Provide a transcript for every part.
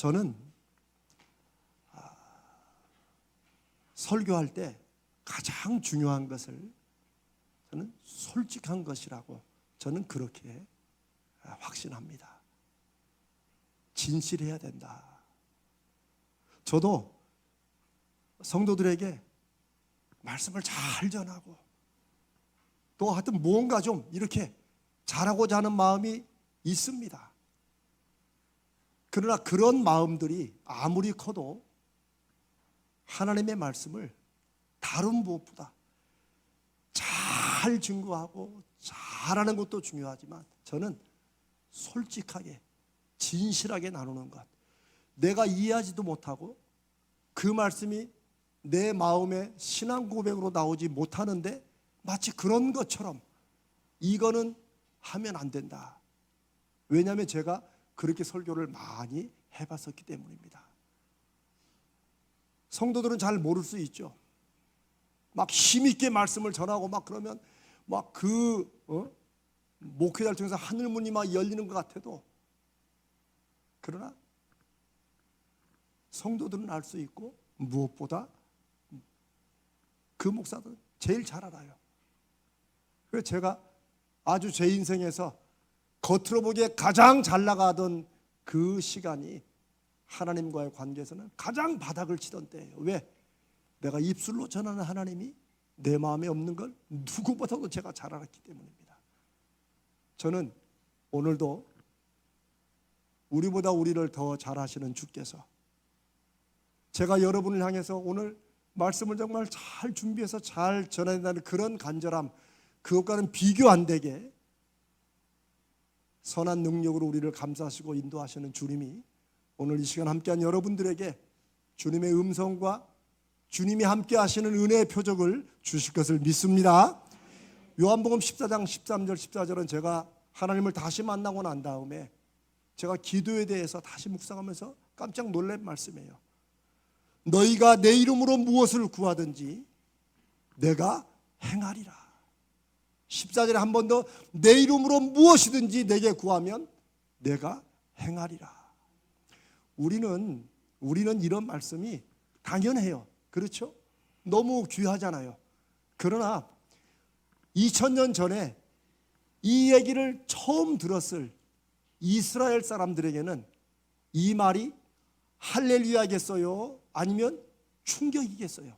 저는 설교할 때 가장 중요한 것을 저는 솔직한 것이라고 저는 그렇게 확신합니다. 진실해야 된다. 저도 성도들에게 말씀을 잘 전하고 또 하여튼 뭔가 좀 이렇게 잘하고자 하는 마음이 있습니다. 그러나 그런 마음들이 아무리 커도 하나님의 말씀을 다른 무엇보다 잘 증거하고 잘하는 것도 중요하지만 저는 솔직하게 진실하게 나누는 것, 내가 이해하지도 못하고 그 말씀이 내 마음의 신앙 고백으로 나오지 못하는데 마치 그런 것처럼 이거는 하면 안 된다. 왜냐하면 제가 그렇게 설교를 많이 해봤었기 때문입니다. 성도들은 잘 모를 수 있죠. 막 힘있게 말씀을 전하고 막 그러면 막 목회자를 통해서 하늘문이 막 열리는 것 같아도, 그러나 성도들은 알 수 있고 무엇보다 그 목사들은 제일 잘 알아요. 그래서 제가 아주 제 인생에서 겉으로 보기에 가장 잘 나가던 그 시간이 하나님과의 관계에서는 가장 바닥을 치던 때예요. 왜? 내가 입술로 전하는 하나님이 내 마음에 없는 걸 누구보다도 제가 잘 알았기 때문입니다. 저는 오늘도 우리보다 우리를 더 잘하시는 주께서 제가 여러분을 향해서 오늘 말씀을 정말 잘 준비해서 잘 전해야 된다는 그런 간절함, 그것과는 비교 안 되게 선한 능력으로 우리를 감싸시고 인도하시는 주님이 오늘 이 시간 함께한 여러분들에게 주님의 음성과 주님이 함께 하시는 은혜의 표적을 주실 것을 믿습니다. 요한복음 14장 13절 14절은 제가 하나님을 다시 만나고 난 다음에 제가 기도에 대해서 다시 묵상하면서 깜짝 놀란 말씀이에요. 너희가 내 이름으로 무엇을 구하든지 내가 행하리라. 14절에 한 번 더 내 이름으로 무엇이든지 내게 구하면 내가 행하리라. 우리는 이런 말씀이 당연해요. 그렇죠? 너무 귀하잖아요. 그러나 2000년 전에 이 얘기를 처음 들었을 이스라엘 사람들에게는 이 말이 할렐루야겠어요? 아니면 충격이겠어요?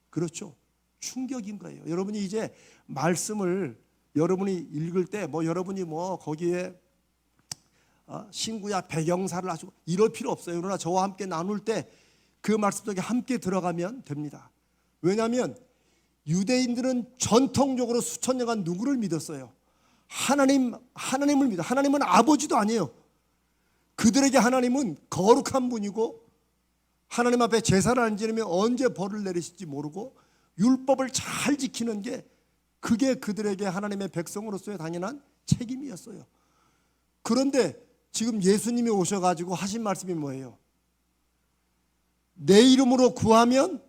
그렇죠. 충격인 거예요. 여러분이 이제 말씀을 여러분이 읽을 때 여러분이 거기에 신구야 배경사를 하시고 이럴 필요 없어요. 그러나 저와 함께 나눌 때 그 말씀 속에 함께 들어가면 됩니다. 왜냐하면 유대인들은 전통적으로 수천 년간 누구를 믿었어요? 하나님을 믿어. 하나님은 아버지도 아니에요. 그들에게 하나님은 거룩한 분이고 하나님 앞에 제사를 안 지내면 언제 벌을 내리실지 모르고 율법을 잘 지키는 게 그게 그들에게 하나님의 백성으로서의 당연한 책임이었어요. 그런데 지금 예수님이 오셔가지고 하신 말씀이 뭐예요? 내 이름으로 구하면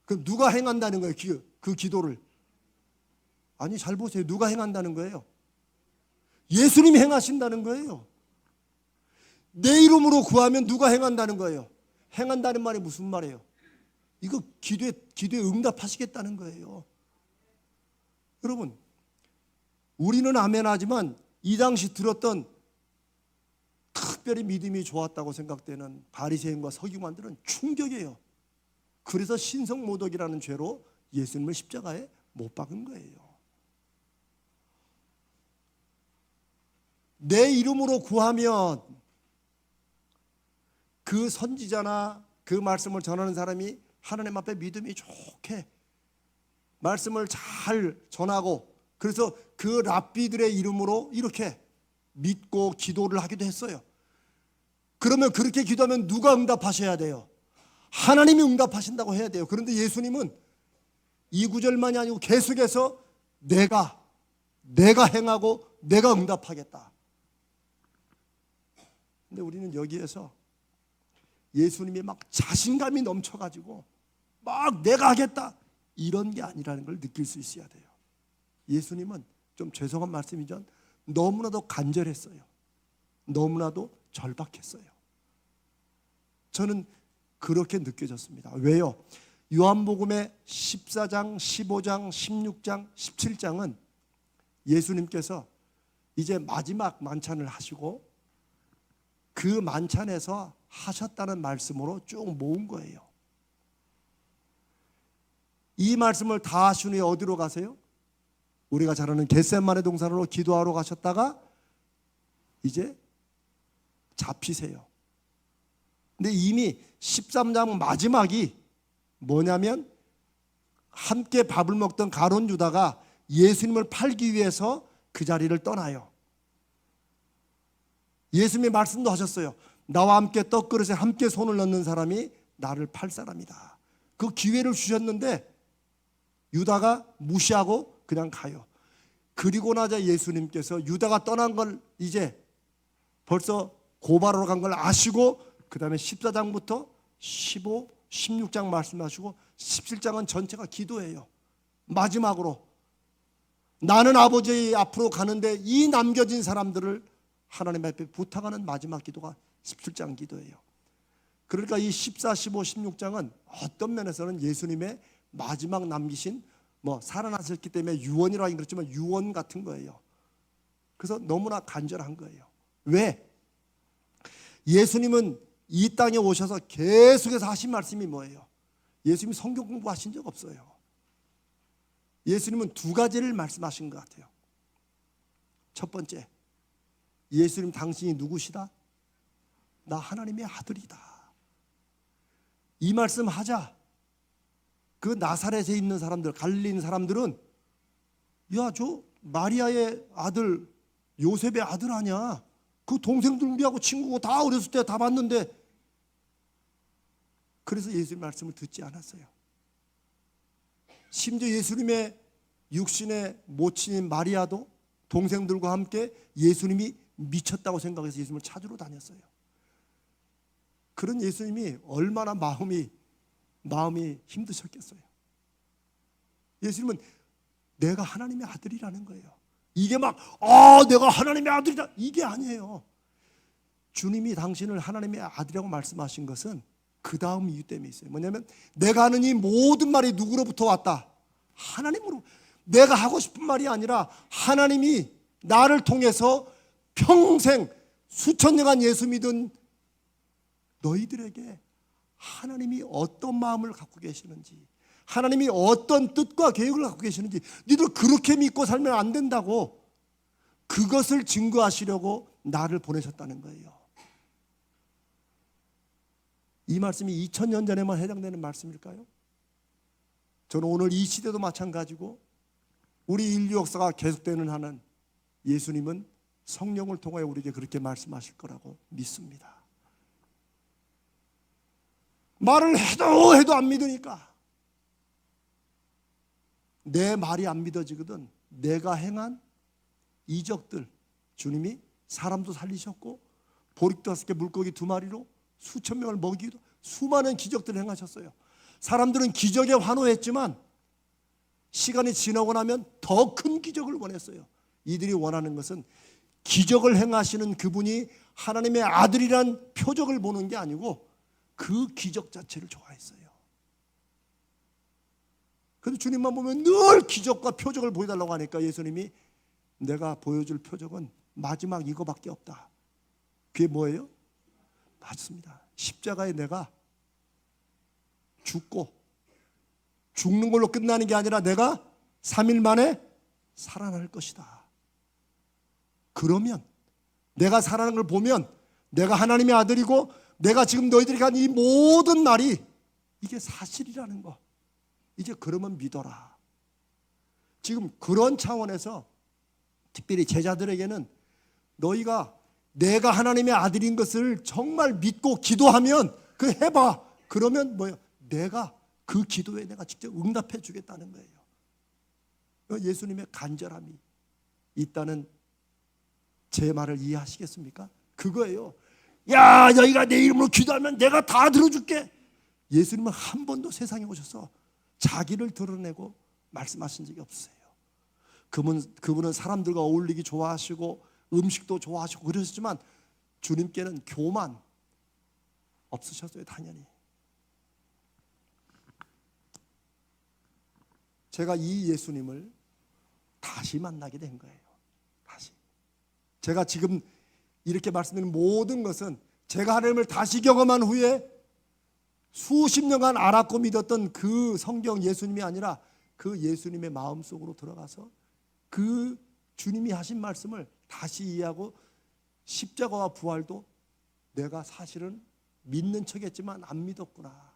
그럼 누가 행한다는 거예요? 그 기도를. 아니 잘 보세요. 누가 행한다는 거예요? 예수님이 행하신다는 거예요. 내 이름으로 구하면 누가 행한다는 거예요? 행한다는 말이 무슨 말이에요? 이거 기도에 응답하시겠다는 거예요. 여러분, 우리는 아멘하지만 이 당시 들었던 특별히 믿음이 좋았다고 생각되는 바리새인과 서기관들은 충격이에요. 그래서 신성모독이라는 죄로 예수님을 십자가에 못 박은 거예요. 내 이름으로 구하면 그 선지자나 그 말씀을 전하는 사람이 하나님 앞에 믿음이 좋게 말씀을 잘 전하고 그래서 그 랍비들의 이름으로 이렇게 믿고 기도를 하기도 했어요. 그러면 그렇게 기도하면 누가 응답하셔야 돼요? 하나님이 응답하신다고 해야 돼요. 그런데 예수님은 이 구절만이 아니고 계속해서 내가 행하고 내가 응답하겠다. 근데 우리는 여기에서 예수님이 막 자신감이 넘쳐가지고 막 내가 하겠다 이런 게 아니라는 걸 느낄 수 있어야 돼요. 예수님은 좀 죄송한 말씀이지만 너무나도 간절했어요. 너무나도 절박했어요. 저는 그렇게 느껴졌습니다. 왜요? 요한복음의 14장, 15장, 16장, 17장은 예수님께서 이제 마지막 만찬을 하시고 그 만찬에서 하셨다는 말씀으로 쭉 모은 거예요. 이 말씀을 다 하신 후에 어디로 가세요? 우리가 잘 아는 겟세마네 동산으로 기도하러 가셨다가 이제 잡히세요. 근데 이미 13장 마지막이 뭐냐면 함께 밥을 먹던 가룟 유다가 예수님을 팔기 위해서 그 자리를 떠나요. 예수님의 말씀도 하셨어요. 나와 함께 떡그릇에 함께 손을 넣는 사람이 나를 팔 사람이다. 그 기회를 주셨는데 유다가 무시하고 그냥 가요. 그리고 나자 예수님께서 유다가 떠난 걸 이제 벌써 고발하러 간 걸 아시고 그 다음에 14장부터 15, 16장 말씀하시고 17장은 전체가 기도예요. 마지막으로 나는 아버지 앞으로 가는데 이 남겨진 사람들을 하나님 앞에 부탁하는 마지막 기도가 17장 기도예요. 그러니까 이 14, 15, 16장은 어떤 면에서는 예수님의 마지막 남기신 살아나셨기 때문에 유언이라 하긴 그렇지만 유언 같은 거예요. 그래서 너무나 간절한 거예요. 왜? 예수님은 이 땅에 오셔서 계속해서 하신 말씀이 뭐예요? 예수님이 성경 공부하신 적 없어요. 예수님은 두 가지를 말씀하신 것 같아요. 첫 번째, 예수님 당신이 누구시다? 나 하나님의 아들이다. 이 말씀 하자 그 나사렛에 있는 사람들, 갈릴리 있는 사람들은 야, 저 마리아의 아들 요셉의 아들 아니야? 그 동생들 우리하고 친구고 다 어렸을 때 다 봤는데. 그래서 예수님 말씀을 듣지 않았어요. 심지어 예수님의 육신의 모친인 마리아도 동생들과 함께 예수님이 미쳤다고 생각해서 예수님을 찾으러 다녔어요. 그런 예수님이 얼마나 마음이 힘드셨겠어요. 예수님은 내가 하나님의 아들이라는 거예요. 이게 내가 하나님의 아들이다 이게 아니에요. 주님이 당신을 하나님의 아들이라고 말씀하신 것은 그 다음 이유 때문에 있어요. 뭐냐면 내가 하는 이 모든 말이 누구로부터 왔다? 하나님으로. 내가 하고 싶은 말이 아니라 하나님이 나를 통해서 평생 수천 년간 예수 믿은 너희들에게 하나님이 어떤 마음을 갖고 계시는지, 하나님이 어떤 뜻과 계획을 갖고 계시는지 너희들 그렇게 믿고 살면 안 된다고, 그것을 증거하시려고 나를 보내셨다는 거예요. 이 말씀이 2000년 전에만 해당되는 말씀일까요? 저는 오늘 이 시대도 마찬가지고 우리 인류 역사가 계속되는 한은 예수님은 성령을 통하여 우리에게 그렇게 말씀하실 거라고 믿습니다. 말을 해도 안 믿으니까 내 말이 안 믿어지거든. 내가 행한 이적들, 주님이 사람도 살리셨고 보리떡 5개 물고기 2마리로 수천 명을 먹이기도 수많은 기적들을 행하셨어요. 사람들은 기적에 환호했지만 시간이 지나고 나면 더 큰 기적을 원했어요. 이들이 원하는 것은 기적을 행하시는 그분이 하나님의 아들이란 표적을 보는 게 아니고 그 기적 자체를 좋아했어요. 그런데 주님만 보면 늘 기적과 표적을 보여달라고 하니까 예수님이 내가 보여줄 표적은 마지막 이거밖에 없다. 그게 뭐예요? 맞습니다. 십자가에 내가 죽고 죽는 걸로 끝나는 게 아니라 내가 3일 만에 살아날 것이다. 그러면 내가 살아나는 걸 보면 내가 하나님의 아들이고 내가 지금 너희들이 한 이 모든 말이 이게 사실이라는 거, 이제 그러면 믿어라. 지금 그런 차원에서 특별히 제자들에게는 너희가 내가 하나님의 아들인 것을 정말 믿고 기도하면 그 해봐. 그러면 뭐예요? 내가 그 기도에 내가 직접 응답해 주겠다는 거예요. 예수님의 간절함이 있다는 제 말을 이해하시겠습니까? 그거예요. 야, 너희가 내 이름으로 기도하면 내가 다 들어줄게. 예수님은 한 번도 세상에 오셔서 자기를 드러내고 말씀하신 적이 없어요. 그분은 사람들과 어울리기 좋아하시고 음식도 좋아하시고 그러셨지만 주님께는 교만, 없으셨어요, 당연히. 제가 이 예수님을 다시 만나게 된 거예요. 다시. 제가 지금 이렇게 말씀드리는 모든 것은 제가 하나님을 다시 경험한 후에 수십 년간 알았고 믿었던 그 성경 예수님이 아니라 그 예수님의 마음속으로 들어가서 그 주님이 하신 말씀을 다시 이해하고 십자가와 부활도 내가 사실은 믿는 척했지만 안 믿었구나.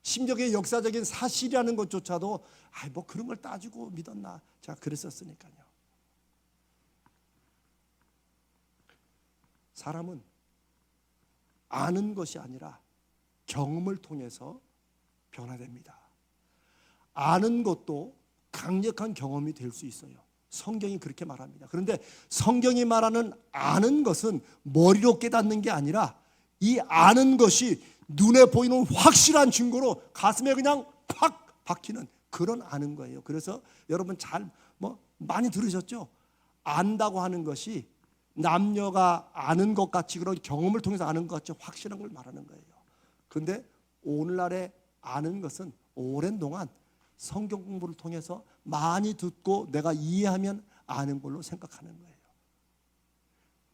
심지어 역사적인 사실이라는 것조차도 뭐 그런 걸 따지고 믿었나. 제가 그랬었으니까요. 사람은 아는 것이 아니라 경험을 통해서 변화됩니다. 아는 것도 강력한 경험이 될 수 있어요. 성경이 그렇게 말합니다. 그런데 성경이 말하는 아는 것은 머리로 깨닫는 게 아니라 이 아는 것이 눈에 보이는 확실한 증거로 가슴에 그냥 팍 박히는 그런 아는 거예요. 그래서 여러분 잘 많이 들으셨죠? 안다고 하는 것이 남녀가 아는 것 같이 그런 경험을 통해서 아는 것 같이 확실한 걸 말하는 거예요. 그런데 오늘날의 아는 것은 오랜 동안 성경 공부를 통해서 많이 듣고 내가 이해하면 아는 걸로 생각하는 거예요.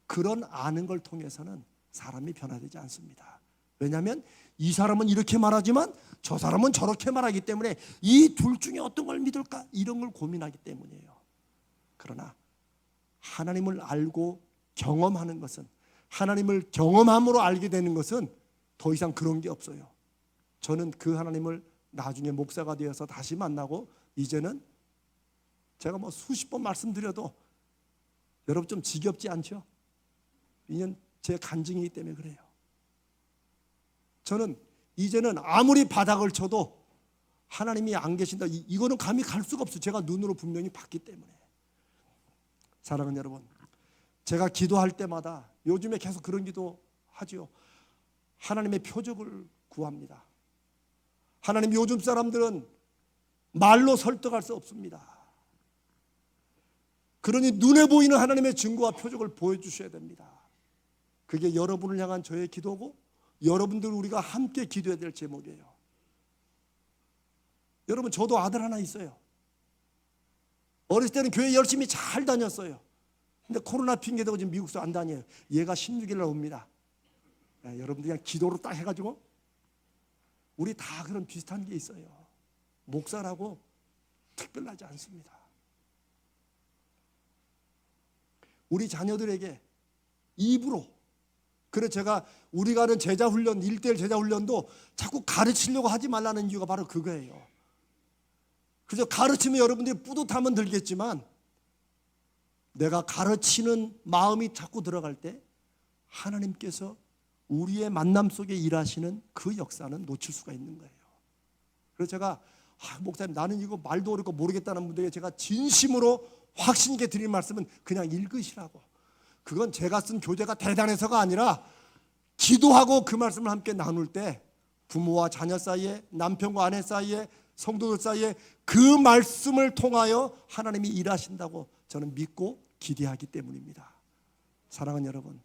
그런 아는 걸 통해서는 사람이 변화되지 않습니다. 왜냐하면 이 사람은 이렇게 말하지만 저 사람은 저렇게 말하기 때문에 이 둘 중에 어떤 걸 믿을까? 이런 걸 고민하기 때문이에요. 그러나 하나님을 알고 경험하는 것은, 하나님을 경험함으로 알게 되는 것은 더 이상 그런 게 없어요. 저는 그 하나님을 나중에 목사가 되어서 다시 만나고 이제는 제가 수십 번 말씀드려도 여러분 좀 지겹지 않죠? 이건 제 간증이기 때문에 그래요. 저는 이제는 아무리 바닥을 쳐도 하나님이 안 계신다, 이거는 감히 갈 수가 없어요. 제가 눈으로 분명히 봤기 때문에. 사랑하는 여러분, 제가 기도할 때마다 요즘에 계속 그런 기도 하죠. 하나님의 표적을 구합니다. 하나님, 요즘 사람들은 말로 설득할 수 없습니다. 그러니 눈에 보이는 하나님의 증거와 표적을 보여주셔야 됩니다. 그게 여러분을 향한 저의 기도고 여러분들 우리가 함께 기도해야 될 제목이에요. 여러분, 저도 아들 하나 있어요. 어렸을 때는 교회 열심히 잘 다녔어요. 근데 코로나 핑계대고 지금 미국서 안 다녀요. 얘가 16일 날 옵니다. 여러분들 그냥 기도로 딱 해가지고 우리 다 그런 비슷한 게 있어요. 목사라고 특별하지 않습니다. 우리 자녀들에게 입으로, 그래서 제가 우리가 하는 제자훈련, 1:1 제자훈련도 자꾸 가르치려고 하지 말라는 이유가 바로 그거예요. 그래서 가르치면 여러분들이 뿌듯함은 들겠지만 내가 가르치는 마음이 자꾸 들어갈 때 하나님께서 우리의 만남 속에 일하시는 그 역사는 놓칠 수가 있는 거예요. 그래서 제가 목사님, 나는 이거 말도 어렵고 모르겠다는 분들에게 제가 진심으로 확신 있게 드리는 말씀은 그냥 읽으시라고. 그건 제가 쓴 교재가 대단해서가 아니라 기도하고 그 말씀을 함께 나눌 때 부모와 자녀 사이에, 남편과 아내 사이에, 성도들 사이에 그 말씀을 통하여 하나님이 일하신다고 저는 믿고 기대하기 때문입니다. 사랑하는 여러분,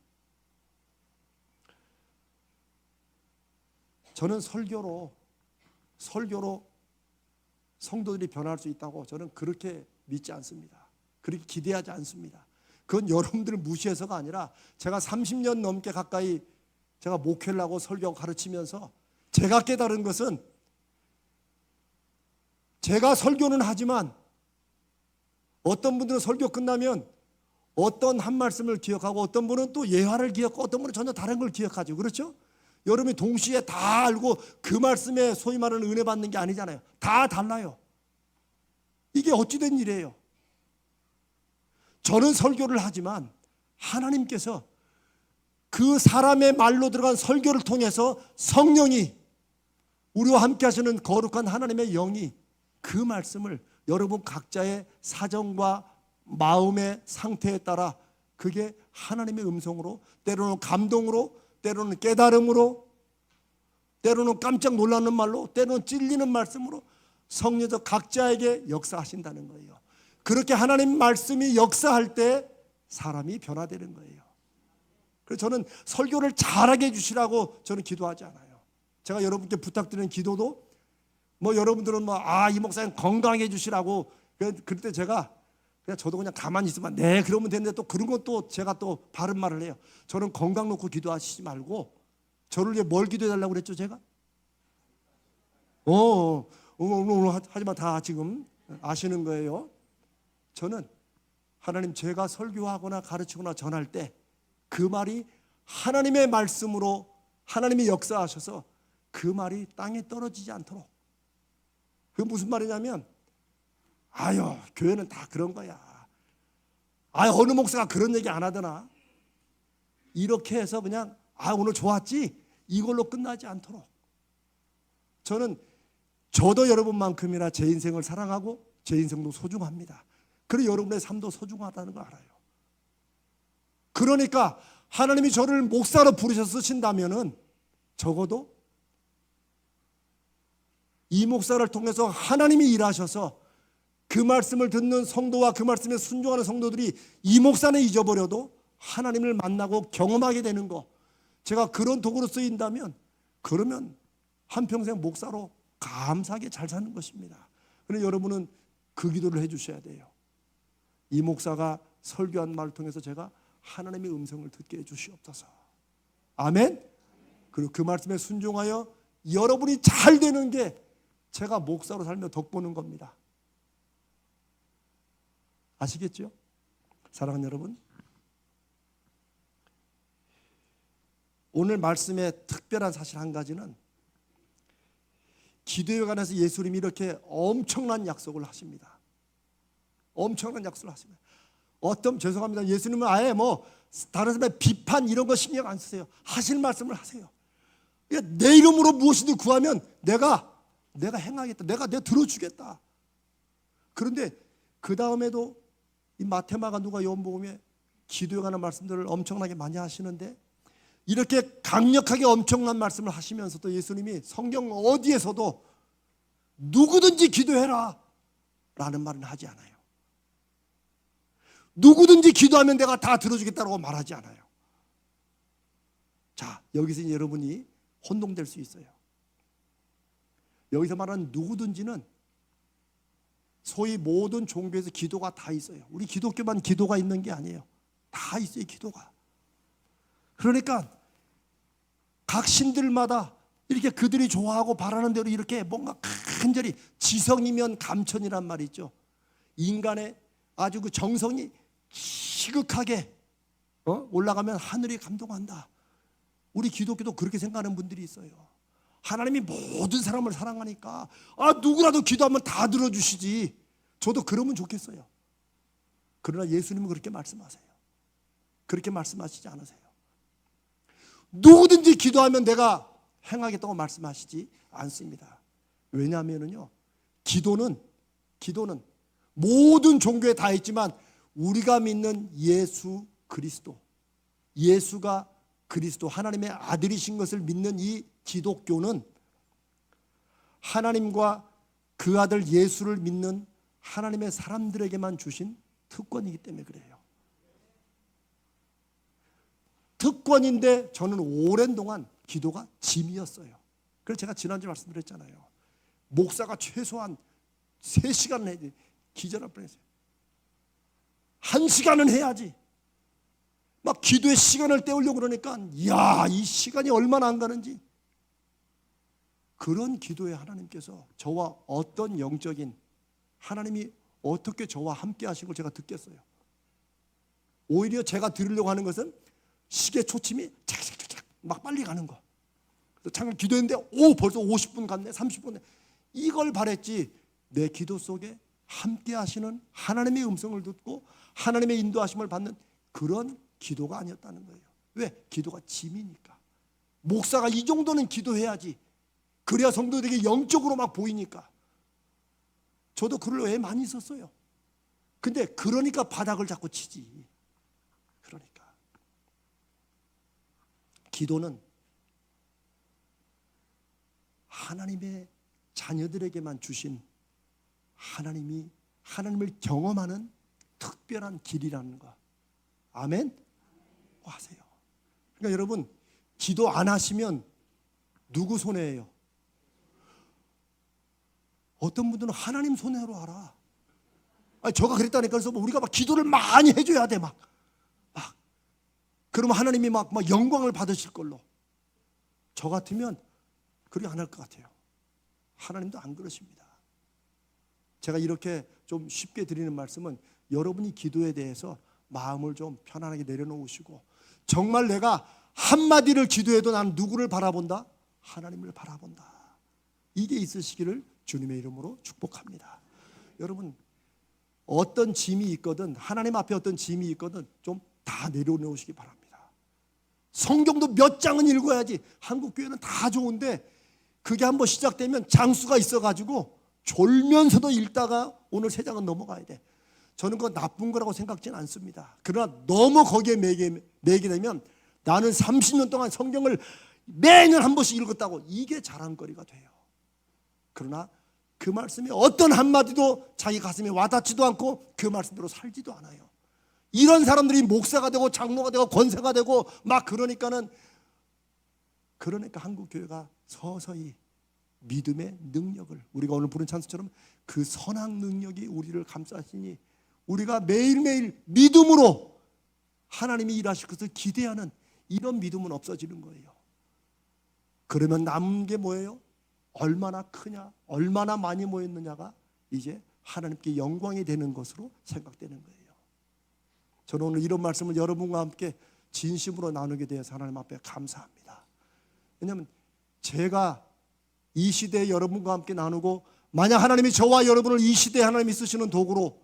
저는 설교로 성도들이 변할 수 있다고 저는 그렇게 믿지 않습니다. 그렇게 기대하지 않습니다. 그건 여러분들을 무시해서가 아니라 제가 30년 넘게 가까이 제가 목회를 하고 설교하고 가르치면서 제가 깨달은 것은, 제가 설교는 하지만 어떤 분들은 설교 끝나면 어떤 한 말씀을 기억하고 어떤 분은 또 예화를 기억하고 어떤 분은 전혀 다른 걸 기억하죠. 그렇죠? 여러분이 동시에 다 알고 그 말씀에 소위 말하는 은혜 받는 게 아니잖아요. 다 달라요. 이게 어찌된 일이에요? 저는 설교를 하지만 하나님께서 그 사람의 말로 들어간 설교를 통해서 성령이, 우리와 함께 하시는 거룩한 하나님의 영이 그 말씀을 여러분 각자의 사정과 마음의 상태에 따라, 그게 하나님의 음성으로, 때로는 감동으로, 때로는 깨달음으로, 때로는 깜짝 놀라는 말로, 때로는 찔리는 말씀으로 성령께서 각자에게 역사하신다는 거예요. 그렇게 하나님 말씀이 역사할 때 사람이 변화되는 거예요. 그래서 저는 설교를 잘하게 해주시라고 저는 기도하지 않아요. 제가 여러분께 부탁드리는 기도도 뭐 여러분들은 이 목사님 건강해 주시라고 그럴 때 제가 그냥 저도 그냥 가만히 있으면 네 그러면 되는데 또 그런 것도 제가 또 바른 말을 해요. 저는 건강 놓고 기도하시지 말고 저를 위해 뭘 기도해 달라고 그랬죠 제가? 하지만 다 지금 아시는 거예요. 저는 하나님 제가 설교하거나 가르치거나 전할 때 그 말이 하나님의 말씀으로 하나님이 역사하셔서 그 말이 땅에 떨어지지 않도록. 그게 무슨 말이냐면 교회는 다 그런 거야. 어느 목사가 그런 얘기 안 하더나. 이렇게 해서 그냥 오늘 좋았지? 이걸로 끝나지 않도록. 저도 여러분만큼이나 제 인생을 사랑하고 제 인생도 소중합니다. 그리고 여러분의 삶도 소중하다는 거 알아요. 그러니까 하나님이 저를 목사로 부르셔서 쓰신다면은 적어도 이 목사를 통해서 하나님이 일하셔서 그 말씀을 듣는 성도와 그 말씀에 순종하는 성도들이 이 목사는 잊어버려도 하나님을 만나고 경험하게 되는 거, 제가 그런 도구로 쓰인다면 그러면 한평생 목사로 감사하게 잘 사는 것입니다. 그런데 여러분은 그 기도를 해주셔야 돼요. 이 목사가 설교한 말을 통해서 제가 하나님의 음성을 듣게 해주시옵소서. 아멘. 그리고 그 말씀에 순종하여 여러분이 잘 되는 게 제가 목사로 살며 덕보는 겁니다. 아시겠죠? 사랑하는 여러분, 오늘 말씀의 특별한 사실 한 가지는 기도에 관해서 예수님이 이렇게 엄청난 약속을 하십니다. 엄청난 약속을 하십니다. 죄송합니다. 예수님은 아예 다른 사람의 비판 이런 거 신경 안 쓰세요. 하실 말씀을 하세요. 내 이름으로 무엇이든 구하면 내가 행하겠다. 내가 들어주겠다. 그런데 그 다음에도 이 마태마가 누가 요한복음에 기도에 관한 말씀들을 엄청나게 많이 하시는데 이렇게 강력하게 엄청난 말씀을 하시면서도 예수님이 성경 어디에서도 누구든지 기도해라 라는 말은 하지 않아요. 누구든지 기도하면 내가 다 들어주겠다고 말하지 않아요. 자, 여기서 여러분이 혼동될 수 있어요. 여기서 말하는 누구든지는 소위 모든 종교에서 기도가 다 있어요. 우리 기독교만 기도가 있는 게 아니에요. 다 있어요, 기도가. 그러니까 각 신들마다 이렇게 그들이 좋아하고 바라는 대로 이렇게 뭔가 간절히 지성이면 감천이란 말이 있죠. 인간의 아주 그 정성이 시극하게 올라가면 하늘이 감동한다. 우리 기독교도 그렇게 생각하는 분들이 있어요. 하나님이 모든 사람을 사랑하니까 누구라도 기도하면 다 들어주시지. 저도 그러면 좋겠어요. 그러나 예수님은 그렇게 말씀하세요. 그렇게 말씀하시지 않으세요. 누구든지 기도하면 내가 행하겠다고 말씀하시지 않습니다. 왜냐하면요, 기도는 모든 종교에 다 있지만 우리가 믿는 예수 그리스도, 예수가 그리스도 하나님의 아들이신 것을 믿는 이 기독교는 하나님과 그 아들 예수를 믿는 하나님의 사람들에게만 주신 특권이기 때문에 그래요. 특권인데 저는 오랜 동안 기도가 짐이었어요. 그래서 제가 지난주에 말씀드렸잖아요. 목사가 최소한 3시간은 해야 돼. 기절할 뻔했어요. 1시간은 해야지. 막 기도의 시간을 때우려고 그러니까 이 시간이 얼마나 안 가는지. 그런 기도에 하나님께서 저와 어떤 영적인 하나님이 어떻게 저와 함께 하신 걸 제가 듣겠어요. 오히려 제가 들으려고 하는 것은 시계 초침이 착착착착 막 빨리 가는 거. 잠깐 기도했는데 벌써 50분 갔네, 30분. 이걸 바랬지. 내 기도 속에 함께 하시는 하나님의 음성을 듣고 하나님의 인도하심을 받는 그런 기도가 아니었다는 거예요. 왜? 기도가 짐이니까. 목사가 이 정도는 기도해야지. 그래야 성도들에게 영적으로 막 보이니까. 저도 그럴 애 많이 있었어요. 근데 그러니까 바닥을 자꾸 치지. 그러니까 기도는 하나님의 자녀들에게만 주신 하나님을 경험하는 특별한 길이라는 거. 아멘? 하세요. 그러니까 여러분, 기도 안 하시면 누구 손해예요? 어떤 분들은 하나님 손해로 알아. 아니, 저가 그랬다니까. 그래서 우리가 막 기도를 많이 해줘야 돼. 막. 그러면 하나님이 막 영광을 받으실 걸로. 저 같으면 그렇게 안 할 것 같아요. 하나님도 안 그러십니다. 제가 이렇게 좀 쉽게 드리는 말씀은 여러분이 기도에 대해서 마음을 좀 편안하게 내려놓으시고, 정말 내가 한마디를 기도해도 난 누구를 바라본다? 하나님을 바라본다. 이게 있으시기를 주님의 이름으로 축복합니다. 여러분, 어떤 짐이 있거든, 하나님 앞에 어떤 짐이 있거든 좀 다 내려놓으시기 바랍니다. 성경도 몇 장은 읽어야지. 한국 교회는 다 좋은데 그게 한번 시작되면 장수가 있어가지고 졸면서도 읽다가 오늘 세 장은 넘어가야 돼. 저는 그거 나쁜 거라고 생각지는 않습니다. 그러나 너무 거기에 매게 되면 나는 30년 동안 성경을 매년 한 번씩 읽었다고, 이게 자랑거리가 돼요. 그러나 그 말씀이 어떤 한마디도 자기 가슴에 와닿지도 않고 그 말씀대로 살지도 않아요. 이런 사람들이 목사가 되고 장로가 되고 권세가 되고 막 그러니까 한국 교회가 서서히 믿음의 능력을, 우리가 오늘 부른 찬송처럼 그 선한 능력이 우리를 감싸시니 우리가 매일매일 믿음으로 하나님이 일하실 것을 기대하는 이런 믿음은 없어지는 거예요. 그러면 남은 게 뭐예요? 얼마나 크냐, 얼마나 많이 모였느냐가 이제 하나님께 영광이 되는 것으로 생각되는 거예요. 저는 오늘 이런 말씀을 여러분과 함께 진심으로 나누게 되어서 하나님 앞에 감사합니다. 왜냐하면 제가 이 시대에 여러분과 함께 나누고, 만약 하나님이 저와 여러분을 이 시대에 하나님이 쓰시는 도구로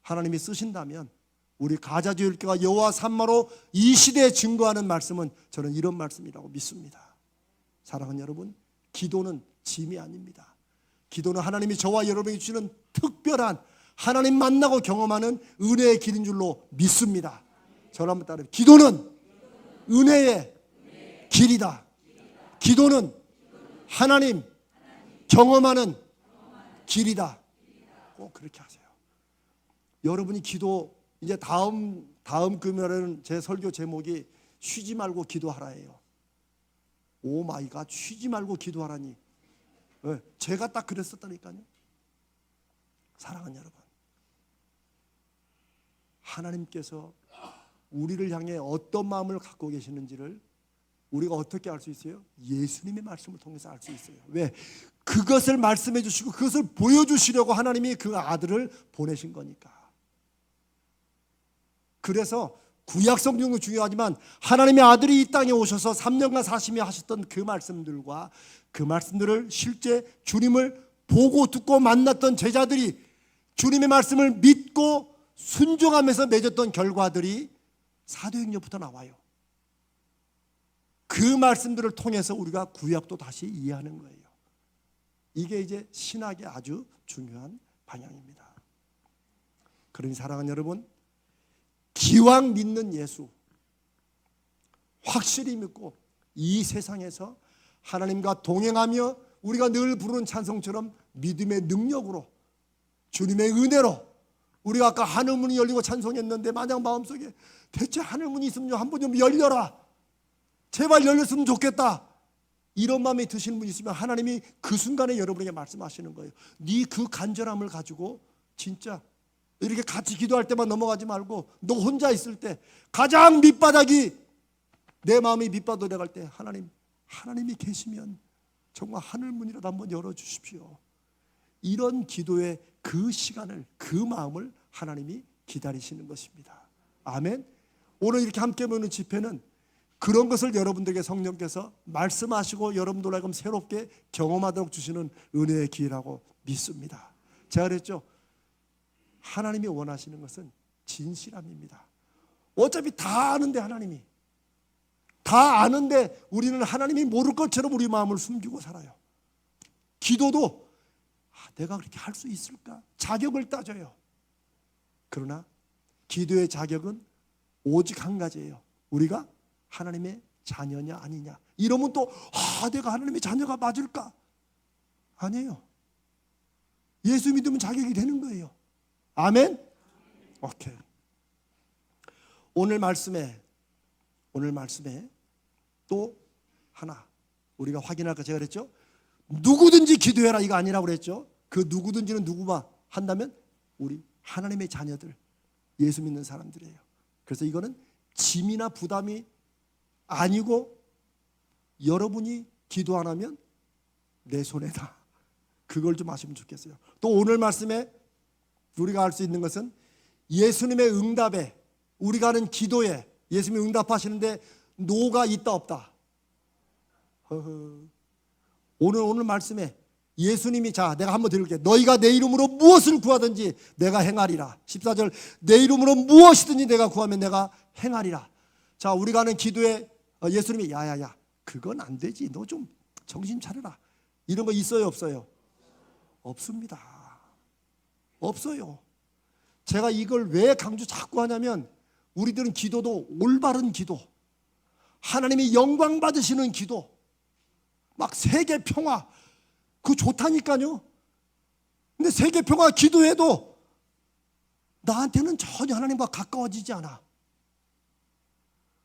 하나님이 쓰신다면 우리 가자지울교가 여호와 삼마로 이 시대에 증거하는 말씀은 저는 이런 말씀이라고 믿습니다. 사랑하는 여러분, 기도는 짐이 아닙니다. 기도는 하나님이 저와 여러분에게 주시는 특별한, 하나님 만나고 경험하는 은혜의 길인 줄로 믿습니다. 저를 한번 따라해요. 기도는 은혜의 길이다. 기도는 하나님 경험하는 길이다. 꼭 그렇게 하세요. 여러분이 기도, 이제 다음 금요일에는 제 설교 제목이 쉬지 말고 기도하라예요. 오 마이 갓, 쉬지 말고 기도하라니. 제가 딱 그랬었다니까요. 사랑하는 여러분, 하나님께서 우리를 향해 어떤 마음을 갖고 계시는지를 우리가 어떻게 알 수 있어요? 예수님의 말씀을 통해서 알 수 있어요. 왜? 그것을 말씀해 주시고 그것을 보여주시려고 하나님이 그 아들을 보내신 거니까. 그래서 구약 성경도 중요하지만 하나님의 아들이 이 땅에 오셔서 3년간 사시며 하셨던 그 말씀들과 그 말씀들을 실제 주님을 보고 듣고 만났던 제자들이 주님의 말씀을 믿고 순종하면서 맺었던 결과들이 사도행전부터 나와요. 그 말씀들을 통해서 우리가 구약도 다시 이해하는 거예요. 이게 이제 신학의 아주 중요한 방향입니다. 그러니 사랑하는 여러분, 기왕 믿는 예수 확실히 믿고 이 세상에서 하나님과 동행하며 우리가 늘 부르는 찬송처럼 믿음의 능력으로, 주님의 은혜로, 우리가 아까 하늘문이 열리고 찬송했는데 만약 마음속에 대체 하늘문이 있으면 한 번 좀 열려라, 제발 열렸으면 좋겠다, 이런 마음이 드시는 분이 있으면 하나님이 그 순간에 여러분에게 말씀하시는 거예요. 네 그 간절함을 가지고 진짜 이렇게 같이 기도할 때만 넘어가지 말고 너 혼자 있을 때 가장 밑바닥이, 내 마음이 밑바닥으로 내려갈 때 하나님이 계시면 정말 하늘문이라도 한번 열어주십시오. 이런 기도의 그 시간을, 그 마음을 하나님이 기다리시는 것입니다. 아멘. 오늘 이렇게 함께 모이는 집회는 그런 것을 여러분들에게 성령께서 말씀하시고 여러분들 하여금 새롭게 경험하도록 주시는 은혜의 기회라고 믿습니다. 제가 그랬죠, 하나님이 원하시는 것은 진실함입니다. 어차피 다 아는데, 하나님이 다 아는데 우리는 하나님이 모를 것처럼 우리 마음을 숨기고 살아요. 기도도 내가 그렇게 할 수 있을까? 자격을 따져요. 그러나 기도의 자격은 오직 한 가지예요. 우리가 하나님의 자녀냐 아니냐. 이러면 또 내가 하나님의 자녀가 맞을까? 아니에요. 예수 믿으면 자격이 되는 거예요. 아멘? 오케이. 오늘 말씀에 또 하나 우리가 확인할 거 제가 그랬죠. 누구든지 기도해라 이거 아니라고 그랬죠. 그 누구든지는 누구만 한다면 우리 하나님의 자녀들, 예수 믿는 사람들이에요. 그래서 이거는 짐이나 부담이 아니고 여러분이 기도 안 하면 내 손에다. 그걸 좀 아시면 좋겠어요. 또 오늘 말씀에 우리가 알 수 있는 것은 예수님의 응답에, 우리가 하는 기도에 예수님이 응답하시는데 노가 있다 없다. 오늘 말씀에 예수님이 자 내가 한번 드릴게. 너희가 내 이름으로 무엇을 구하든지 내가 행하리라. 14절 내 이름으로 무엇이든지 내가 구하면 내가 행하리라. 자 우리가 하는 기도에 예수님이 야야야 그건 안 되지. 너 좀 정신 차려라. 이런 거 있어요 없어요? 없습니다. 없어요. 제가 이걸 왜 강조 자꾸 하냐면 우리들은 기도도 올바른 기도, 하나님이 영광 받으시는 기도, 막 세계 평화 그거 좋다니까요. 근데 세계 평화 기도해도 나한테는 전혀 하나님과 가까워지지 않아.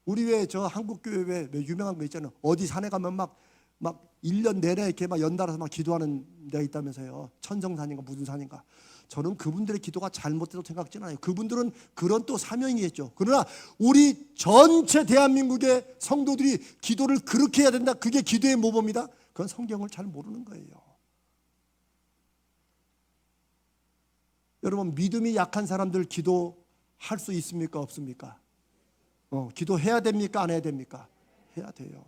우리 왜 저 한국교회 왜 유명한 거 있잖아요. 어디 산에 가면 막 1년 내내 이렇게 막 연달아서 막 기도하는 데가 있다면서요. 천정산인가 무슨 산인가. 저는 그분들의 기도가 잘못돼서 생각지는 않아요. 그분들은 그런 또 사명이겠죠. 그러나 우리 전체 대한민국의 성도들이 기도를 그렇게 해야 된다. 그게 기도의 모범이다. 그건 성경을 잘 모르는 거예요. 여러분 믿음이 약한 사람들 기도할 수 있습니까? 없습니까? 기도해야 됩니까? 안 해야 됩니까? 해야 돼요.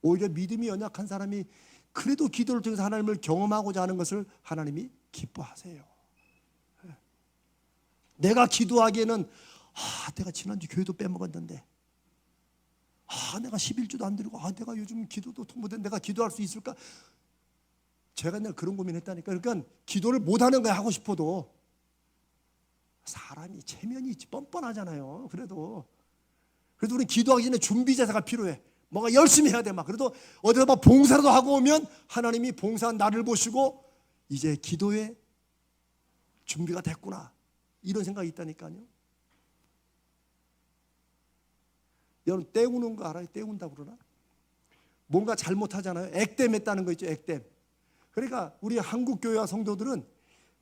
오히려 믿음이 연약한 사람이 그래도 기도를 통해서 하나님을 경험하고자 하는 것을 하나님이 기뻐하세요. 내가 기도하기에는 내가 지난주 교회도 빼먹었는데 내가 11주도 안 드리고 내가 요즘 기도도 통보된 내가 기도할 수 있을까? 제가 내가 그런 고민했다니까. 그러니까 기도를 못하는 거야. 하고 싶어도 사람이 체면이 있지 뻔뻔하잖아요. 그래도 우리 기도하기 전에 준비 자세가 필요해. 뭔가 열심히 해야 돼. 막 그래도 어디서 막 봉사라도 하고 오면 하나님이 봉사한 나를 보시고 이제 기도에 준비가 됐구나 이런 생각이 있다니까요. 여러분 때우는 거 알아요? 때운다고 그러나? 뭔가 잘못하잖아요. 액땜했다는 거 있죠. 액땜. 그러니까 우리 한국교회와 성도들은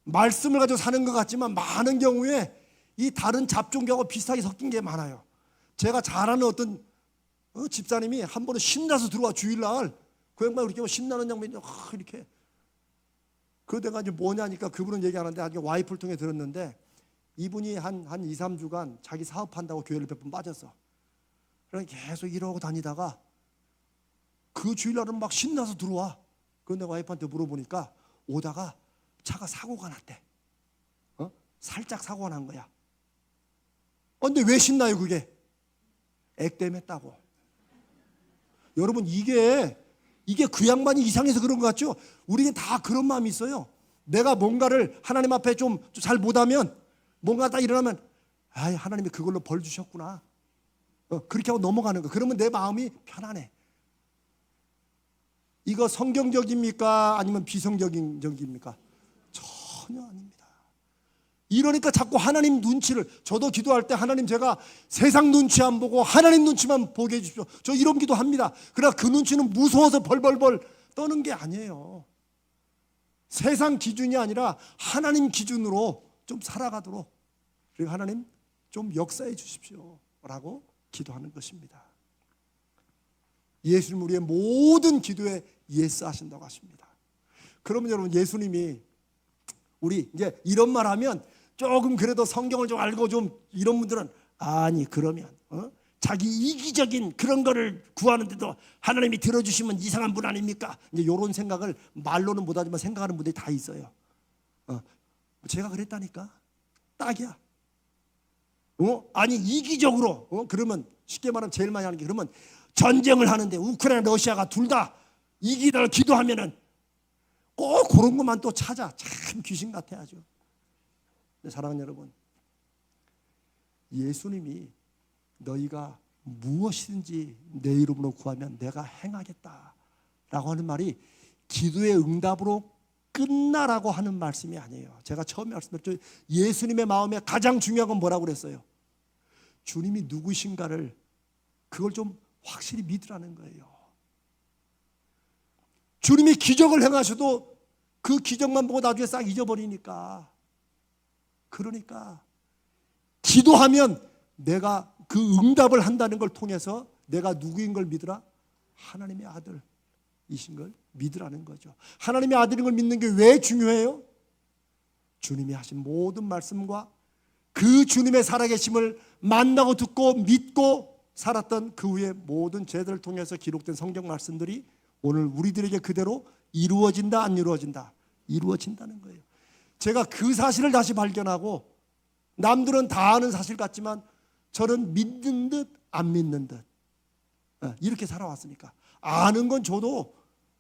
말씀을 가지고 사는 것 같지만 많은 경우에 이 다른 잡종교하고 비슷하게 섞인 게 많아요. 제가 잘 아는 어떤 집사님이 한 번은 신나서 들어와 주일날 그 양반이 이렇게 신나는 양반이 이렇게 그 내가 이제 뭐냐니까 그분은 얘기하는데 아직 와이프를 통해 들었는데 이분이 한 2, 3주간 자기 사업한다고 교회를 몇 번 빠졌어. 그러니까 계속 이러고 다니다가 그 주일날은 막 신나서 들어와. 그런데 내가 와이프한테 물어보니까 오다가 차가 사고가 났대. 살짝 사고가 난 거야. 근데 왜 신나요 그게? 액땜했다고. 여러분 이게 그 양반이 이상해서 그런 것 같죠? 우리는 다 그런 마음이 있어요. 내가 뭔가를 하나님 앞에 좀 잘 못하면 뭔가 딱 일어나면 하나님이 그걸로 벌 주셨구나. 그렇게 하고 넘어가는 거. 그러면 내 마음이 편안해. 이거 성경적입니까? 아니면 비성경적입니까? 전혀 아닙니다. 이러니까 자꾸 하나님 눈치를, 저도 기도할 때 하나님 제가 세상 눈치 안 보고 하나님 눈치만 보게 해주십시오. 저 이런 기도합니다. 그러나 그 눈치는 무서워서 벌벌벌 떠는 게 아니에요. 세상 기준이 아니라 하나님 기준으로 좀 살아가도록, 그리고 하나님 좀 역사해 주십시오 라고 기도하는 것입니다. 예수님 우리의 모든 기도에 예스 하신다고 하십니다. 그러면 여러분 예수님이 우리 이제 이런 말 하면 조금 그래도 성경을 좀 알고 좀 이런 분들은 아니 그러면 자기 이기적인 그런 거를 구하는데도 하나님이 들어주시면 이상한 분 아닙니까? 이제 이런 생각을 말로는 못하지만 생각하는 분들이 다 있어요. 제가 그랬다니까. 딱이야. 아니 이기적으로 그러면 쉽게 말하면 제일 많이 하는 게 그러면 전쟁을 하는데 우크라이나 러시아가 둘 다 이기다가 기도하면은 꼭 그런 것만 또 찾아. 참 귀신 같아야죠. 사랑하는 여러분, 예수님이 너희가 무엇이든지 내 이름으로 구하면 내가 행하겠다라고 하는 말이 기도의 응답으로 끝나라고 하는 말씀이 아니에요. 제가 처음에 말씀드렸죠. 예수님의 마음에 가장 중요한 건 뭐라고 그랬어요? 주님이 누구신가를 그걸 좀 확실히 믿으라는 거예요. 주님이 기적을 행하셔도 그 기적만 보고 나중에 싹 잊어버리니까. 그러니까 기도하면 내가 그 응답을 한다는 걸 통해서 내가 누구인 걸 믿으라? 하나님의 아들이신 걸 믿으라는 거죠. 하나님의 아들인 걸 믿는 게 왜 중요해요? 주님이 하신 모든 말씀과 그 주님의 살아계심을 만나고 듣고 믿고 살았던 그 후에 모든 제들을 통해서 기록된 성경 말씀들이 오늘 우리들에게 그대로 이루어진다 안 이루어진다? 이루어진다는 거예요. 제가 그 사실을 다시 발견하고 남들은 다 아는 사실 같지만 저는 믿는 듯 안 믿는 듯 이렇게 살아왔으니까. 아는 건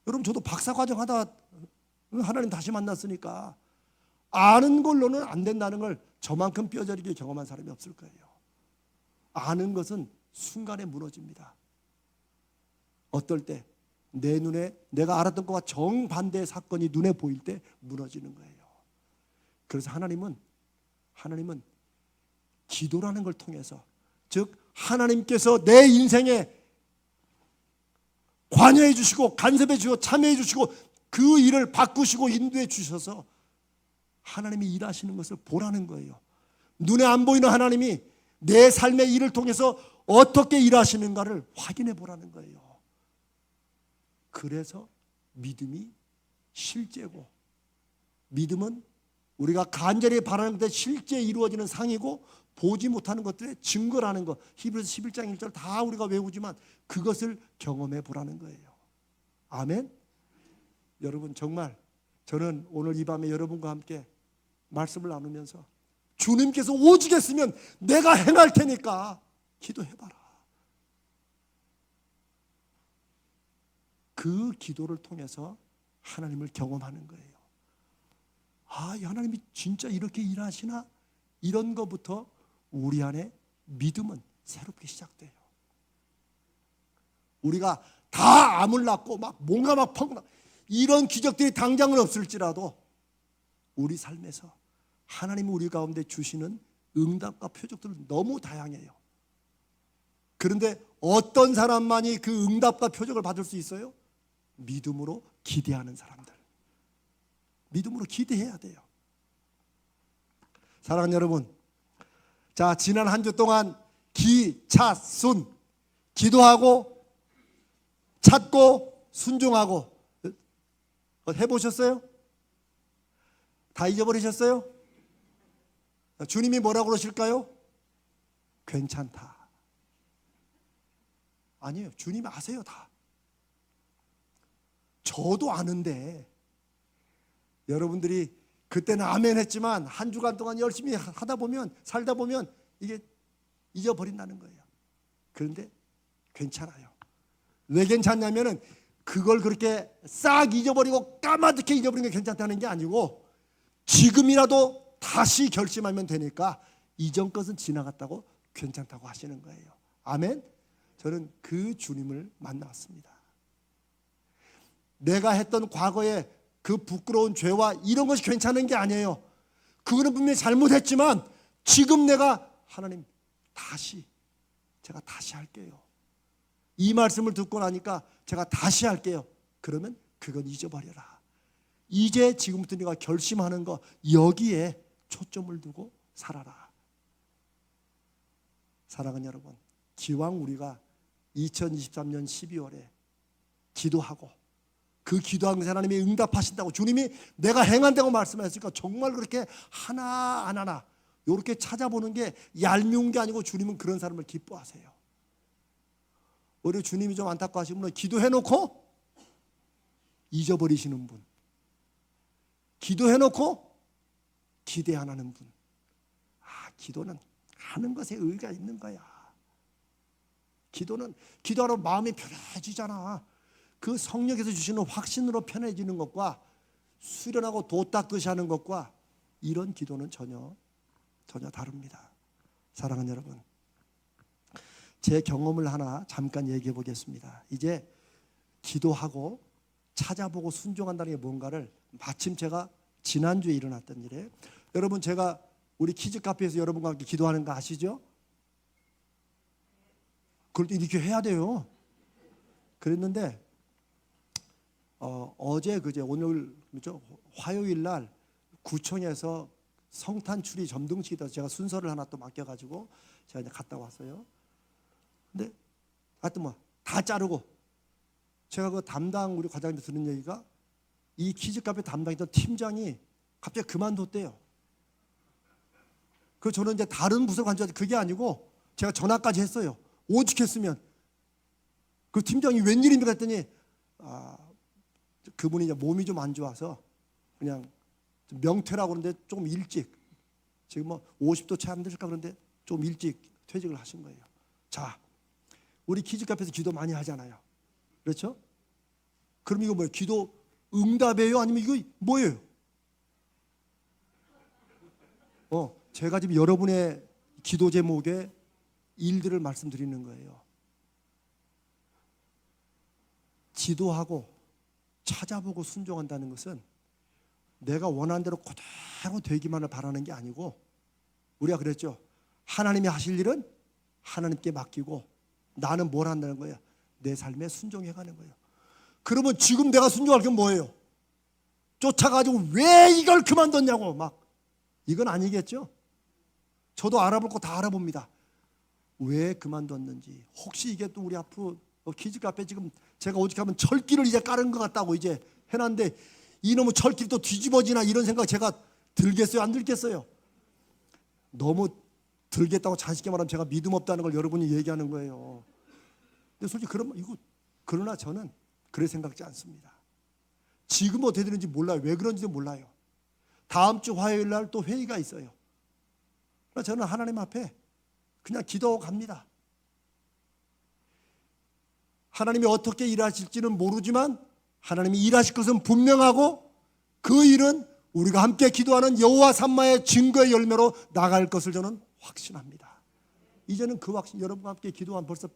여러분 저도 박사과정 하다 하나님 다시 만났으니까 아는 걸로는 안 된다는 걸 저만큼 뼈저리게 경험한 사람이 없을 거예요. 아는 것은 순간에 무너집니다. 어떨 때 내 눈에 내가 알았던 것과 정반대의 사건이 눈에 보일 때 무너지는 거예요. 그래서 하나님은 기도라는 걸 통해서, 즉 하나님께서 내 인생에 관여해 주시고 간섭해 주시고 참여해 주시고 그 일을 바꾸시고 인도해 주셔서 하나님이 일하시는 것을 보라는 거예요. 눈에 안 보이는 하나님이 내 삶의 일을 통해서 어떻게 일하시는가를 확인해 보라는 거예요. 그래서 믿음이 실제고, 믿음은 우리가 간절히 바라는 데 실제 이루어지는 상이고 보지 못하는 것들의 증거라는 것. 히브리서 11장 1절 다 우리가 외우지만 그것을 경험해 보라는 거예요. 아멘. 여러분 정말 저는 오늘 이 밤에 여러분과 함께 말씀을 나누면서 주님께서 오직 했으면 내가 행할 테니까 기도해봐라. 그 기도를 통해서 하나님을 경험하는 거예요. 아, 이 하나님이 진짜 이렇게 일하시나? 이런 것부터 우리 안에 믿음은 새롭게 시작돼요. 우리가 다 암을 낳고 막 뭔가 막 펑 이런 기적들이 당장은 없을지라도 우리 삶에서 하나님이 우리 가운데 주시는 응답과 표적들은 너무 다양해요. 그런데 어떤 사람만이 그 응답과 표적을 받을 수 있어요? 믿음으로 기대하는 사람들. 믿음으로 기대해야 돼요. 사랑하는 여러분, 자, 지난 한 주 동안 기차순, 기도하고 찾고 순종하고 해보셨어요? 다 잊어버리셨어요? 주님이 뭐라고 그러실까요? 괜찮다. 아니에요. 주님 아세요 다. 저도 아는데 여러분들이 그때는 아멘 했지만 한 주간 동안 열심히 하다 보면 살다 보면 이게 잊어버린다는 거예요. 그런데 괜찮아요. 왜 괜찮냐면은 그걸 그렇게 싹 잊어버리고 까마득히 잊어버리는 게 괜찮다는 게 아니고 지금이라도 다시 결심하면 되니까 이전 것은 지나갔다고 괜찮다고 하시는 거예요. 아멘. 저는 그 주님을 만났습니다. 내가 했던 과거에 그 부끄러운 죄와 이런 것이 괜찮은 게 아니에요. 그거는 분명히 잘못했지만 지금 내가 하나님 제가 다시 할게요. 이 말씀을 듣고 나니까 제가 다시 할게요. 그러면 그건 잊어버려라. 이제 지금부터 네가 결심하는 거 여기에 초점을 두고 살아라. 사랑하는 여러분, 기왕 우리가 2023년 12월에 기도하고 그 기도한 것에 하나님이 응답하신다고 주님이 내가 행한다고 말씀하셨으니까 정말 그렇게 하나 이렇게 찾아보는 게 얄미운 게 아니고 주님은 그런 사람을 기뻐하세요. 오히려 주님이 좀 안타까우신 분은 기도해놓고 잊어버리시는 분, 기도해놓고 기대 안 하는 분. 기도는 하는 것에 의의가 있는 거야. 기도하러 마음이 편해지잖아. 그 성령께서 주시는 확신으로 편해지는 것과 수련하고 도 닦듯이 하는 것과 이런 기도는 전혀 다릅니다. 사랑하는 여러분, 제 경험을 하나 잠깐 얘기해 보겠습니다. 이제 기도하고 찾아보고 순종한다는 게 뭔가를 마침 제가 지난주에 일어났던 일이에요. 여러분, 제가 우리 키즈카페에서 여러분과 함께 기도하는 거 아시죠? 그럴 때 이렇게 해야 돼요. 그랬는데 어제 그제 오늘 뭐죠? 화요일 날 구청에서 성탄 추리 점등식이 있어서 제가 순서를 하나 또 맡겨가지고 제가 이제 갔다 왔어요. 근데 하여튼 뭐 다 자르고 제가 그 담당 우리 과장님한테 들은 얘기가 이 키즈 카페 담당했던 팀장이 갑자기 그만뒀대요. 그 저는 이제 다른 부서 간 줄 알았는데 그게 아니고 제가 전화까지 했어요. 오죽했으면 그 팀장이 웬일입니까 했더니 그분이 이제 몸이 좀 안 좋아서 그냥 명퇴라고 그러는데 조금 일찍 지금 뭐 50도 채 안 되실까 그런데 좀 일찍 퇴직을 하신 거예요. 자, 우리 키즈 카페에서 기도 많이 하잖아요. 그렇죠? 그럼 이거 뭐예요? 기도 응답이에요? 아니면 이거 뭐예요? 제가 지금 여러분의 기도 제목에 일들을 말씀드리는 거예요. 기도하고 찾아보고 순종한다는 것은 내가 원하는 대로 그대로 되기만을 바라는 게 아니고 우리가 그랬죠. 하나님이 하실 일은 하나님께 맡기고 나는 뭘 한다는 거야? 내 삶에 순종해가는 거예요. 그러면 지금 내가 순종할 게 뭐예요? 쫓아가지고 왜 이걸 그만뒀냐고 막 이건 아니겠죠? 저도 알아볼 거 다 알아봅니다. 왜 그만뒀는지 혹시 이게 또 우리 앞으로 키즈 카페 지금 제가 오죽하면 철길을 이제 깔은 것 같다고 이제 해놨는데 이놈의 철길이 또 뒤집어지나 이런 생각 제가 들겠어요? 안 들겠어요? 너무 들겠다고 자식게 말하면 제가 믿음 없다는 걸 여러분이 얘기하는 거예요. 근데 솔직히 그러나 저는 그래 생각지 않습니다. 지금 어떻게 되는지 몰라요. 왜 그런지도 몰라요. 다음 주 화요일 날 또 회의가 있어요. 그러나 저는 하나님 앞에 그냥 기도하고 갑니다. 하나님이 어떻게 일하실지는 모르지만 하나님이 일하실 것은 분명하고 그 일은 우리가 함께 기도하는 여호와 삼마의 증거의 열매로 나갈 것을 저는 확신합니다. 이제는 그 확신 여러분과 함께 기도한 벌써